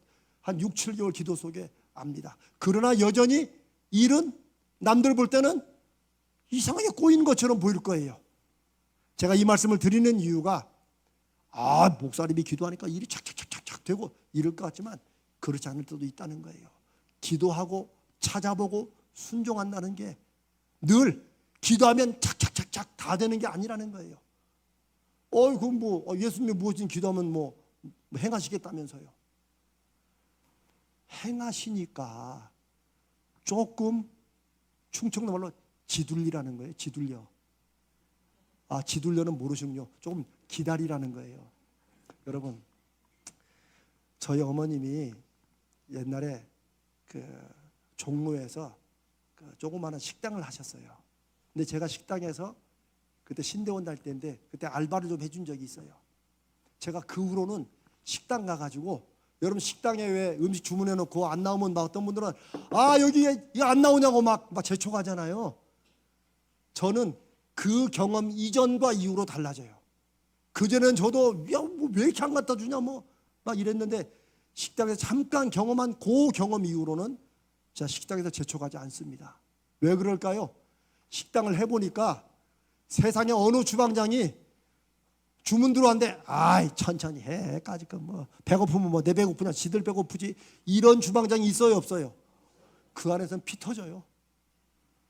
한 6, 7개월 기도 속에 압니다. 그러나 여전히 일은 남들 볼 때는 이상하게 꼬인 것처럼 보일 거예요. 제가 이 말씀을 드리는 이유가 목사님이 기도하니까 일이 착착착착 되고 이럴 것 같지만 그렇지 않을 때도 있다는 거예요. 기도하고 찾아보고 순종한다는 게 늘 기도하면 착착착착 다 되는 게 아니라는 거예요. 그럼 뭐 예수님이 무엇이든 기도하면 뭐 행하시겠다면서요. 행하시니까 조금 충청도 말로 지둘리라는 거예요. 지둘려. 지둘려는 모르시군요. 조금 기다리라는 거예요. 여러분, 저희 어머님이 옛날에 그 종로에서 그 조그마한 식당을 하셨어요. 근데 제가 식당에서 그때 신대원 다닐 때인데 그때 알바를 좀 해준 적이 있어요. 제가 그 후로는 식당 가가지고 여러분 식당에 왜 음식 주문해놓고 안 나오면 막 어떤 분들은 여기 안 나오냐고 막 재촉하잖아요. 저는 그 경험 이전과 이후로 달라져요. 그전에는 저도 왜 이렇게 안 갖다 주냐 막 이랬는데 식당에서 잠깐 경험한 그 경험 이후로는 제가 식당에서 재촉하지 않습니다. 왜 그럴까요? 식당을 해보니까 세상에 어느 주방장이 주문 들어왔는데 천천히 해 까짓 거 배고프면 내 배고프냐 지들 배고프지 이런 주방장이 있어요 없어요? 그 안에서는 피 터져요.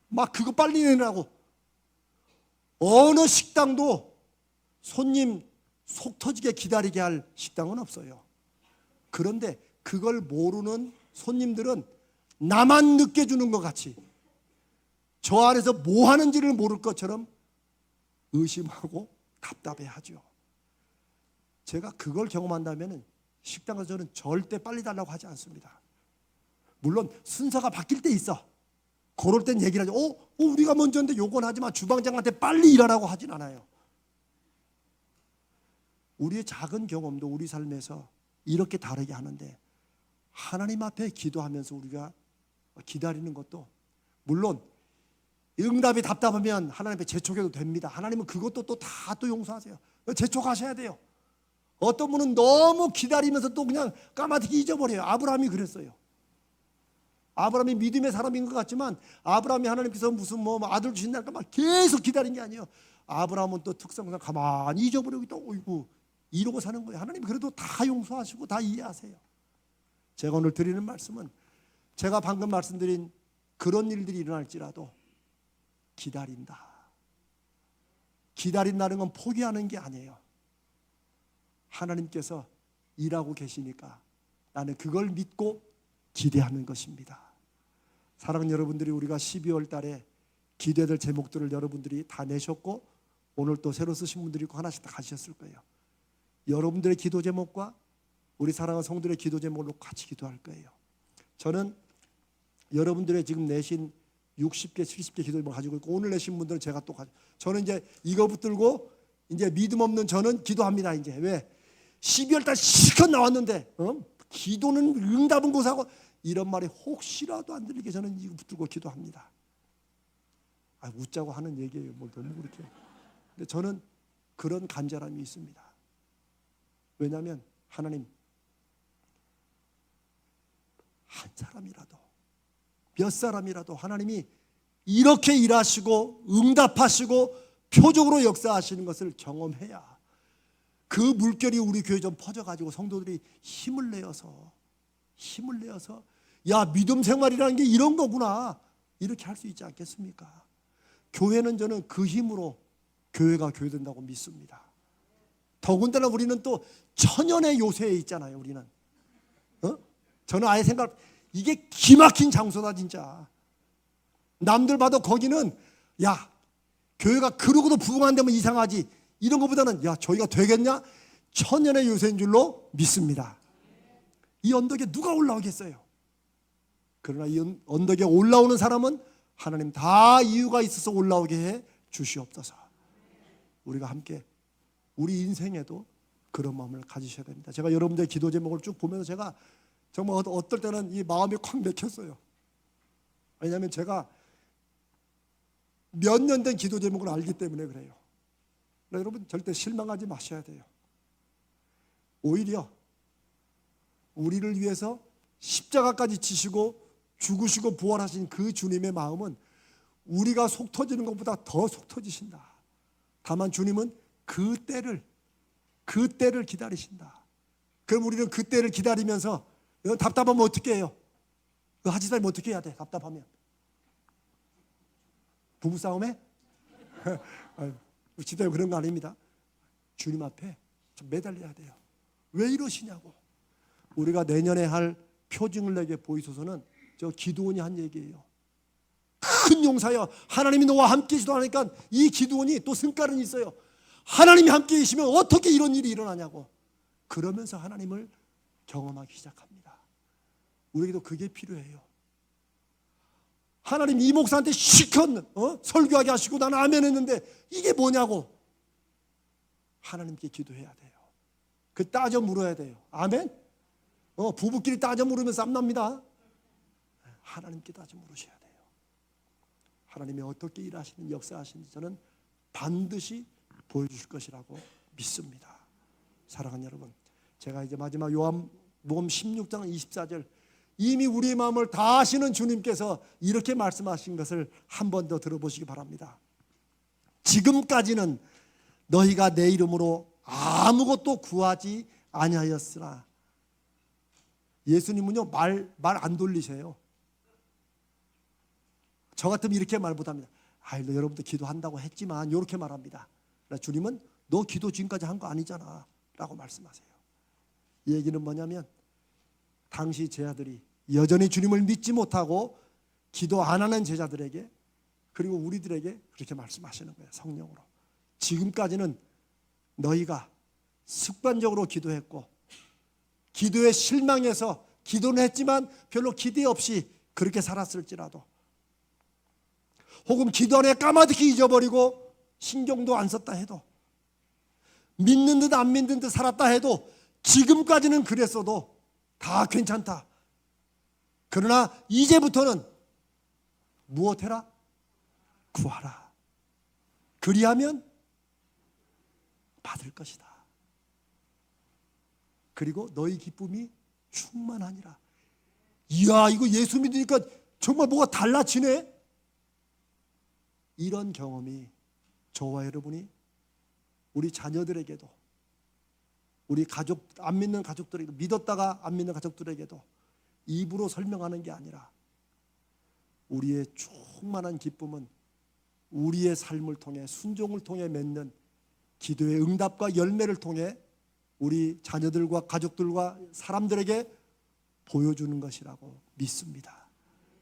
막 그거 빨리 내라고. 어느 식당도 손님 속 터지게 기다리게 할 식당은 없어요. 그런데 그걸 모르는 손님들은 나만 늦게 주는 것 같이 저 안에서 뭐 하는지를 모를 것처럼 의심하고 답답해하죠. 제가 그걸 경험한다면 식당에서 저는 절대 빨리 달라고 하지 않습니다. 물론 순서가 바뀔 때 있어. 그럴 땐 얘기를 하죠. 우리가 먼저인데 요건 하지만 주방장한테 빨리 일하라고 하진 않아요. 우리의 작은 경험도 우리 삶에서 이렇게 다르게 하는데 하나님 앞에 기도하면서 우리가 기다리는 것도 물론 응답이 답답하면 하나님 앞에 재촉해도 됩니다. 하나님은 그것도 또 다 또 용서하세요. 재촉하셔야 돼요. 어떤 분은 너무 기다리면서 또 그냥 까마득히 잊어버려요. 아브라함이 그랬어요. 아브라함이 믿음의 사람인 것 같지만 아브라함이 하나님께서 무슨 아들 주신다니까 막 계속 기다린 게 아니에요. 아브라함은 또 특성상 가만히 잊어버리고 또 이러고 사는 거예요. 하나님 그래도 다 용서하시고 다 이해하세요. 제가 오늘 드리는 말씀은 제가 방금 말씀드린 그런 일들이 일어날지라도 기다린다. 기다린다는 건 포기하는 게 아니에요. 하나님께서 일하고 계시니까 나는 그걸 믿고 기대하는 것입니다. 사랑하는 여러분들이, 우리가 12월 달에 기대될 제목들을 여러분들이 다 내셨고 오늘 또 새로 쓰신 분들이 있고 하나씩 다 가셨을 거예요. 여러분들의 기도 제목과 우리 사랑하는 성도들의 기도 제목으로 같이 기도할 거예요. 저는 여러분들의 지금 내신 60개, 70개 기도 제목 가지고 있고, 오늘 내신 분들은 제가 또 저는 이제 이거 붙들고 이제 믿음 없는 저는 기도합니다. 이제 왜? 12월 달 실컷 나왔는데 기도는 응답은 고사하고 이런 말이 혹시라도 안 들리게 저는 이거 붙들고 기도합니다. 웃자고 하는 얘기예요. 뭘 너무 그렇게. 근데 저는 그런 간절함이 있습니다. 왜냐하면 하나님, 한 사람이라도, 몇 사람이라도 하나님이 이렇게 일하시고 응답하시고 표적으로 역사하시는 것을 경험해야 그 물결이 우리 교회 좀 퍼져가지고 성도들이 힘을 내어서 야, 믿음 생활이라는 게 이런 거구나, 이렇게 할 수 있지 않겠습니까? 교회는 저는 그 힘으로 교회가 교회된다고 믿습니다. 더군다나 우리는 또 천연의 요새에 있잖아요. 우리는 저는 아예 이게 기막힌 장소다 진짜. 남들 봐도 거기는 야, 교회가 그러고도 부흥 안 되면 이상하지, 이런 것보다는 야, 저희가 되겠냐? 천연의 요새인 줄로 믿습니다. 이 언덕에 누가 올라오겠어요? 그러나 이 언덕에 올라오는 사람은 하나님 다 이유가 있어서 올라오게 해 주시옵소서. 우리가 함께 우리 인생에도 그런 마음을 가지셔야 됩니다. 제가 여러분들의 기도 제목을 쭉 보면서 제가 정말 어떨 때는 이 마음이 콱 맥혔어요. 왜냐하면 제가 몇 년 된 기도 제목을 알기 때문에 그래요. 여러분 절대 실망하지 마셔야 돼요. 오히려 우리를 위해서 십자가까지 지시고 죽으시고 부활하신 그 주님의 마음은 우리가 속 터지는 것보다 더 속 터지신다. 다만 주님은 그 때를 기다리신다. 그럼 우리는 그 때를 기다리면서 답답하면 어떻게 해요? 하지 말면 어떻게 해야 돼? 답답하면 부부싸움에? 진짜 그런 거 아닙니다. 주님 앞에 좀 매달려야 돼요. 왜 이러시냐고. 우리가 내년에 할 표징을 내게 보이소서는 저 기드온이 한 얘기예요. 큰 용사여, 하나님이 너와 함께 기도하니까 이 기드온이 또 성깔은 있어요. 하나님이 함께 계시면 어떻게 이런 일이 일어나냐고. 그러면서 하나님을 경험하기 시작합니다. 우리에게도 그게 필요해요. 하나님 이 목사한테 실컷 설교하게 하시고 나는 아멘 했는데 이게 뭐냐고. 하나님께 기도해야 돼요. 그 따져 물어야 돼요. 아멘? 부부끼리 따져 물으면 쌈 납니다. 하나님께 따져 물으셔야 돼요. 하나님이 어떻게 일하시는 역사하시는지 저는 반드시 보여주실 것이라고 믿습니다. 사랑하는 여러분, 제가 이제 마지막 요한복음 16장 24절, 이미 우리의 마음을 다 아시는 주님께서 이렇게 말씀하신 것을 한 번 더 들어보시기 바랍니다. 지금까지는 너희가 내 이름으로 아무것도 구하지 아니하였으나. 예수님은요 말 안 돌리세요. 저 같으면 이렇게 말 못합니다. 너 여러분들 기도한다고 했지만 이렇게 말합니다. 주님은 너 기도 지금까지 한 거 아니잖아 라고 말씀하세요. 이 얘기는 뭐냐면 당시 제자들이 여전히 주님을 믿지 못하고 기도 안 하는 제자들에게, 그리고 우리들에게 그렇게 말씀하시는 거예요. 성령으로. 지금까지는 너희가 습관적으로 기도했고 기도에 실망해서 기도는 했지만 별로 기대 없이 그렇게 살았을지라도, 혹은 기도 안에 까마득히 잊어버리고 신경도 안 썼다 해도, 믿는 듯 안 믿는 듯 살았다 해도 지금까지는 그랬어도 다 괜찮다. 그러나 이제부터는 무엇해라? 구하라. 그리하면 받을 것이다. 그리고 너희 기쁨이 충만하니라. 이야, 이거 예수 믿으니까 정말 뭐가 달라지네. 이런 경험이 저와 여러분이 우리 자녀들에게도, 우리 가족, 안 믿는 가족들에게도, 믿었다가 안 믿는 가족들에게도 입으로 설명하는 게 아니라 우리의 충만한 기쁨은 우리의 삶을 통해 순종을 통해 맺는 기도의 응답과 열매를 통해 우리 자녀들과 가족들과 사람들에게 보여주는 것이라고 믿습니다.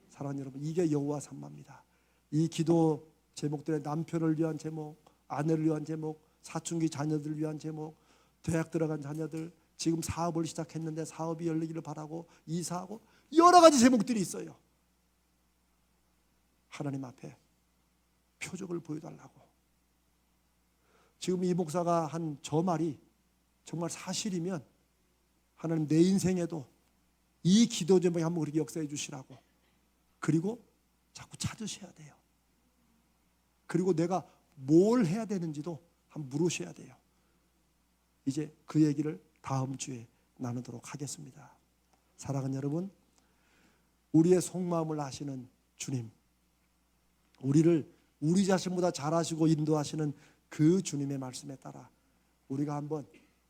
사랑하는 여러분, 이게 여호와 삼마입니다. 이 기도 제목들의 남편을 위한 제목, 아내를 위한 제목, 사춘기 자녀들을 위한 제목, 대학 들어간 자녀들, 지금 사업을 시작했는데 사업이 열리기를 바라고 이사하고 여러 가지 제목들이 있어요. 하나님 앞에 표적을 보여달라고. 지금 이 목사가 한 저 말이 정말 사실이면 하나님 내 인생에도 이 기도 제목에 한번 우리에게 역사해 주시라고. 그리고 자꾸 찾으셔야 돼요. 그리고 내가 뭘 해야 되는지도 한번 물으셔야 돼요. 이제 그 얘기를 다음 주에 나누도록 하겠습니다. 사랑하는 여러분, 우리의 속마음을 아시는 주님, 우리를 우리 자신보다 잘 아시고 인도하시는 그 주님의 말씀에 따라 우리가 한번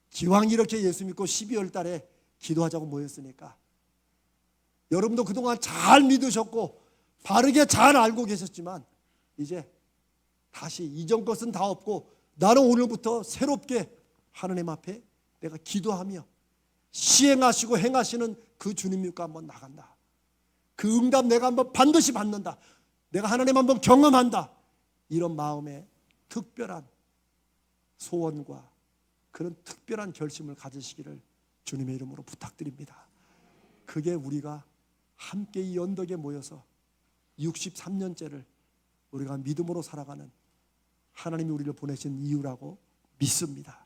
기왕 이렇게 예수 믿고 12월 달에 기도하자고 모였으니까 여러분도 그동안 잘 믿으셨고 바르게 잘 알고 계셨지만 이제 다시 이전 것은 다 없고 나는 오늘부터 새롭게 하나님 앞에 내가 기도하며 시행하시고 행하시는 그 주님 믿고 한번 나간다. 그 응답 내가 한번 반드시 받는다. 내가 하나님 한번 경험한다. 이런 마음의 특별한 소원과 그런 특별한 결심을 가지시기를 주님의 이름으로 부탁드립니다. 그게 우리가 함께 이 언덕에 모여서 63년째를 우리가 믿음으로 살아가는 하나님이 우리를 보내신 이유라고 믿습니다.